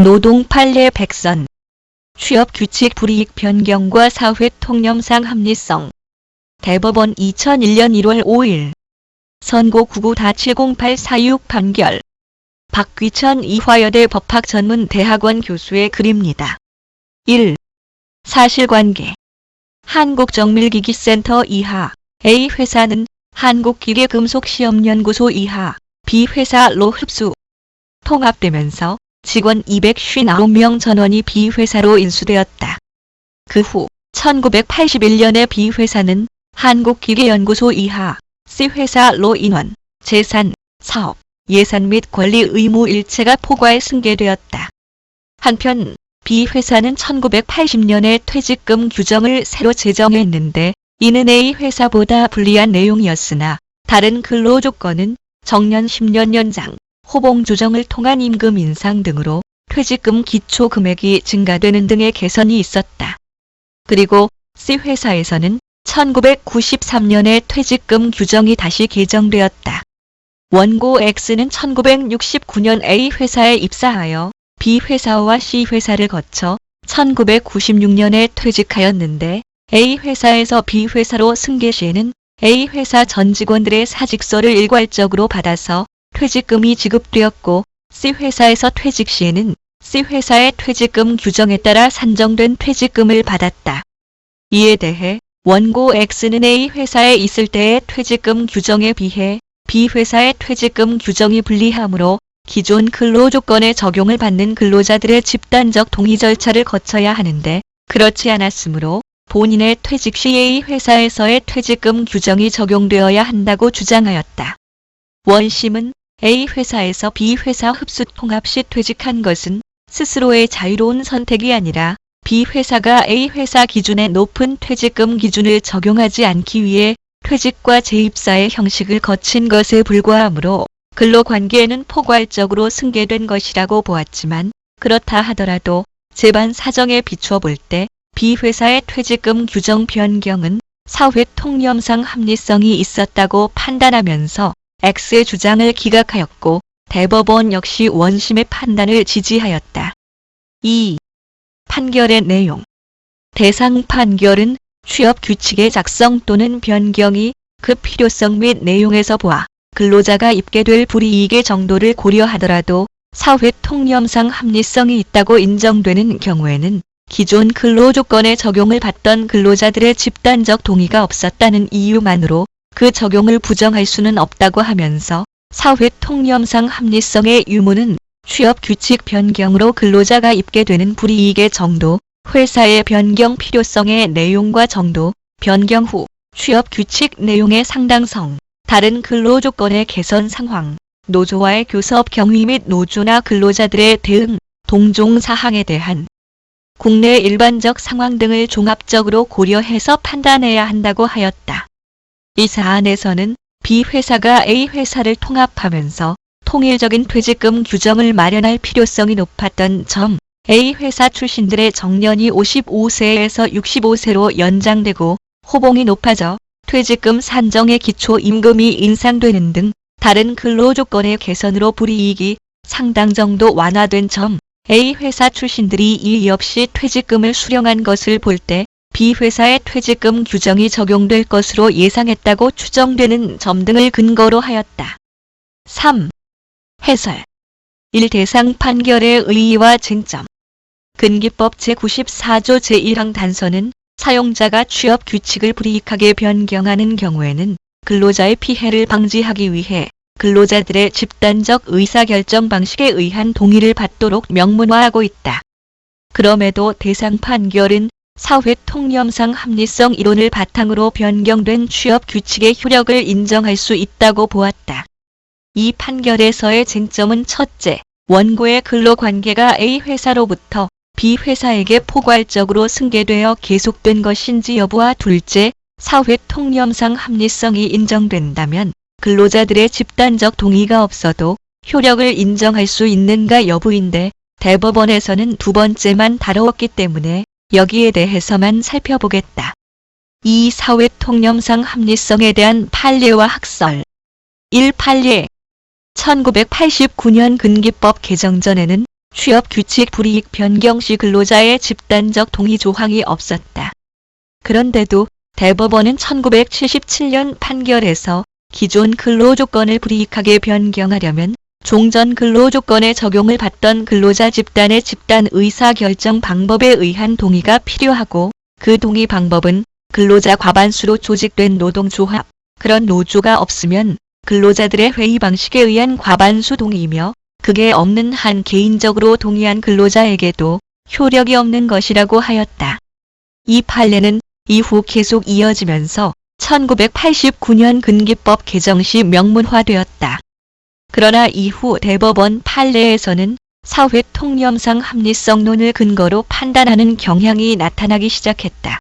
노동 판례 백선. 취업규칙 불이익 변경과 사회 통념상 합리성. 대법원 2001년 1월 5일. 선고 99-708446 판결. 박귀천 이화여대 법학전문대학원 교수의 글입니다. 1. 사실관계. 한국정밀기기센터 이하 A회사는 한국기계금속시험연구소 이하 B회사로 흡수, 통합되면서 직원 259명 전원이 B회사로 인수되었다. 그 후 1981년에 B회사는 한국기계연구소 이하 C회사로 인원, 재산, 사업, 예산 및 권리 의무 일체가 포괄 승계되었다. 한편 B회사는 1980년에 퇴직금 규정을 새로 제정했는데 이는 A회사보다 불리한 내용이었으나 다른 근로조건은 정년 10년 연장, 호봉 조정을 통한 임금 인상 등으로 퇴직금 기초 금액이 증가되는 등의 개선이 있었다. 그리고 C회사에서는 1993년에 퇴직금 규정이 다시 개정되었다. 원고 X는 1969년 A회사에 입사하여 B회사와 C회사를 거쳐 1996년에 퇴직하였는데 A회사에서 B회사로 승계 시에는 A회사 전 직원들의 사직서를 일괄적으로 받아서 퇴직금이 지급되었고 C회사에서 퇴직 시에는 C회사의 퇴직금 규정에 따라 산정된 퇴직금을 받았다. 이에 대해 원고 X는 A회사에 있을 때의 퇴직금 규정에 비해 B회사의 퇴직금 규정이 불리하므로 기존 근로조건에 적용을 받는 근로자들의 집단적 동의 절차를 거쳐야 하는데 그렇지 않았으므로 본인의 퇴직 시 A회사에서의 퇴직금 규정이 적용되어야 한다고 주장하였다. 원심은 A회사에서 B회사 흡수 통합 시 퇴직한 것은 스스로의 자유로운 선택이 아니라 B회사가 A회사 기준의 높은 퇴직금 기준을 적용하지 않기 위해 퇴직과 재입사의 형식을 거친 것에 불과하므로 근로관계에는 포괄적으로 승계된 것이라고 보았지만 그렇다 하더라도 재반 사정에 비추어 볼 때 B회사의 퇴직금 규정 변경은 사회 통념상 합리성이 있었다고 판단하면서 X의 주장을 기각하였고 대법원 역시 원심의 판단을 지지하였다. 2. 판결의 내용. 대상 판결은 취업규칙의 작성 또는 변경이 그 필요성 및 내용에서 보아 근로자가 입게 될 불이익의 정도를 고려하더라도 사회 통념상 합리성이 있다고 인정되는 경우에는 기존 근로조건에 적용을 받던 근로자들의 집단적 동의가 없었다는 이유만으로 그 적용을 부정할 수는 없다고 하면서 사회 통념상 합리성의 유무는 취업규칙 변경으로 근로자가 입게 되는 불이익의 정도, 회사의 변경 필요성의 내용과 정도, 변경 후 취업규칙 내용의 상당성, 다른 근로조건의 개선 상황, 노조와의 교섭 경위 및 노조나 근로자들의 대응, 동종사항에 대한 국내 일반적 상황 등을 종합적으로 고려해서 판단해야 한다고 하였다. 이 사안에서는 B회사가 A회사를 통합하면서 통일적인 퇴직금 규정을 마련할 필요성이 높았던 점, A회사 출신들의 정년이 55세에서 65세로 연장되고 호봉이 높아져 퇴직금 산정의 기초 임금이 인상되는 등 다른 근로조건의 개선으로 불이익이 상당 정도 완화된 점, A회사 출신들이 이의 없이 퇴직금을 수령한 것을 볼 때 B회사의 퇴직금 규정이 적용될 것으로 예상했다고 추정되는 점 등을 근거로 하였다. 3. 해설. 1. 대상 판결의 의의와 쟁점. 근기법 제94조 제1항 단서는 사용자가 취업규칙을 불이익하게 변경하는 경우에는 근로자의 피해를 방지하기 위해 근로자들의 집단적 의사결정 방식에 의한 동의를 받도록 명문화하고 있다. 그럼에도 대상 판결은 사회 통념상 합리성 이론을 바탕으로 변경된 취업규칙의 효력을 인정할 수 있다고 보았다. 이 판결에서의 쟁점은 첫째, 원고의 근로관계가 A회사로부터 B회사에게 포괄적으로 승계되어 계속된 것인지 여부와 둘째, 사회 통념상 합리성이 인정된다면 근로자들의 집단적 동의가 없어도 효력을 인정할 수 있는가 여부인데 대법원에서는 두 번째만 다루었기 때문에 여기에 대해서만 살펴보겠다. 이 사회 통념상 합리성에 대한 판례와 학설. 1. 판례. 1989년 근기법 개정 전에는 취업규칙 불이익 변경 시 근로자의 집단적 동의 조항이 없었다. 그런데도 대법원은 1977년 판결에서 기존 근로조건을 불이익하게 변경하려면 종전 근로조건에 적용을 받던 근로자 집단의 집단 의사결정 방법에 의한 동의가 필요하고 그 동의 방법은 근로자 과반수로 조직된 노동조합, 그런 노조가 없으면 근로자들의 회의 방식에 의한 과반수 동의이며 그게 없는 한 개인적으로 동의한 근로자에게도 효력이 없는 것이라고 하였다. 이 판례는 이후 계속 이어지면서 1989년 근기법 개정 시 명문화되었다. 그러나 이후 대법원 판례에서는 사회 통념상 합리성론을 근거로 판단하는 경향이 나타나기 시작했다.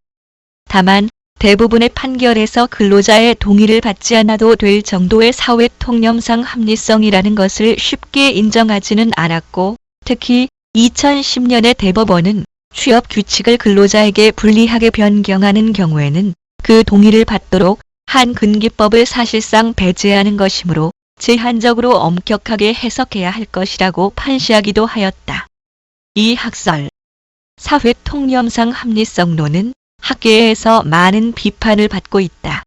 다만 대부분의 판결에서 근로자의 동의를 받지 않아도 될 정도의 사회 통념상 합리성이라는 것을 쉽게 인정하지는 않았고, 특히 2010년의 대법원은 취업 규칙을 근로자에게 불리하게 변경하는 경우에는 그 동의를 받도록 한 근기법을 사실상 배제하는 것이므로 제한적으로 엄격하게 해석해야 할 것이라고 판시하기도 하였다. 이 학설, 사회 통념상 합리성론은 학계에서 많은 비판을 받고 있다.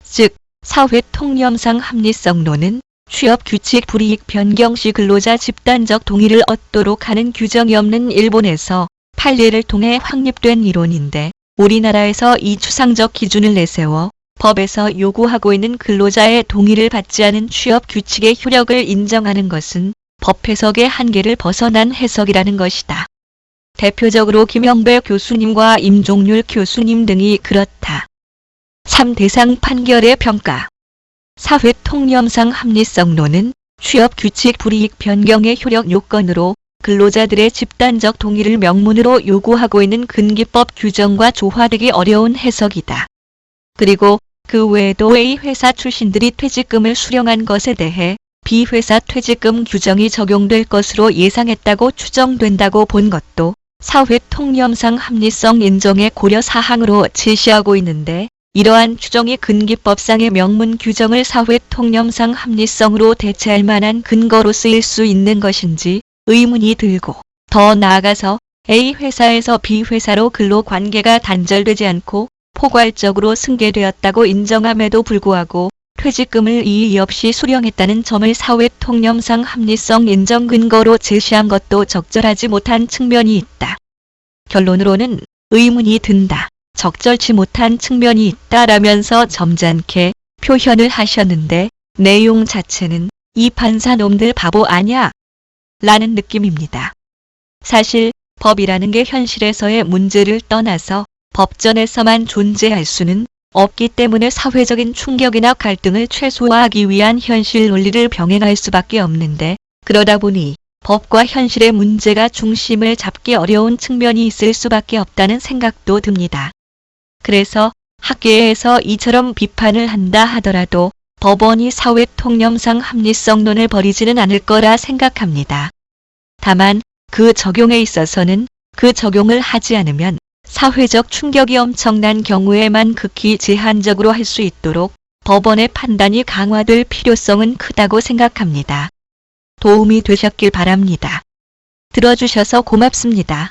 즉, 사회 통념상 합리성론은 취업 규칙 불이익 변경 시 근로자 집단적 동의를 얻도록 하는 규정이 없는 일본에서 판례를 통해 확립된 이론인데, 우리나라에서 이 추상적 기준을 내세워 법에서 요구하고 있는 근로자의 동의를 받지 않은 취업 규칙의 효력을 인정하는 것은 법 해석의 한계를 벗어난 해석이라는 것이다. 대표적으로 김영배 교수님과 임종률 교수님 등이 그렇다. 3대상 판결의 평가. 사회 통념상 합리성론은 취업 규칙 불이익 변경의 효력 요건으로 근로자들의 집단적 동의를 명문으로 요구하고 있는 근기법 규정과 조화되기 어려운 해석이다. 그리고 그 외에도 A 회사 출신들이 퇴직금을 수령한 것에 대해 B 회사 퇴직금 규정이 적용될 것으로 예상했다고 추정된다고 본 것도 사회 통념상 합리성 인정의 고려 사항으로 제시하고 있는데, 이러한 추정이 근기법상의 명문 규정을 사회 통념상 합리성으로 대체할 만한 근거로 쓰일 수 있는 것인지 의문이 들고, 더 나아가서 A 회사에서 B 회사로 근로 관계가 단절되지 않고 포괄적으로 승계되었다고 인정함에도 불구하고 퇴직금을 이의 없이 수령했다는 점을 사회 통념상 합리성 인정 근거로 제시한 것도 적절하지 못한 측면이 있다. 결론으로는 의문이 든다, 적절치 못한 측면이 있다라면서 점잖게 표현을 하셨는데, 내용 자체는 이 판사놈들 바보 아냐? 라는 느낌입니다. 사실 법이라는 게 현실에서의 문제를 떠나서 법전에서만 존재할 수는 없기 때문에 사회적인 충격이나 갈등을 최소화하기 위한 현실 논리를 병행할 수밖에 없는데, 그러다 보니 법과 현실의 문제가 중심을 잡기 어려운 측면이 있을 수밖에 없다는 생각도 듭니다. 그래서 학계에서 이처럼 비판을 한다 하더라도 법원이 사회 통념상 합리성론을 버리지는 않을 거라 생각합니다. 다만 그 적용에 있어서는 그 적용을 하지 않으면 사회적 충격이 엄청난 경우에만 극히 제한적으로 할 수 있도록 법원의 판단이 강화될 필요성은 크다고 생각합니다. 도움이 되셨길 바랍니다. 들어주셔서 고맙습니다.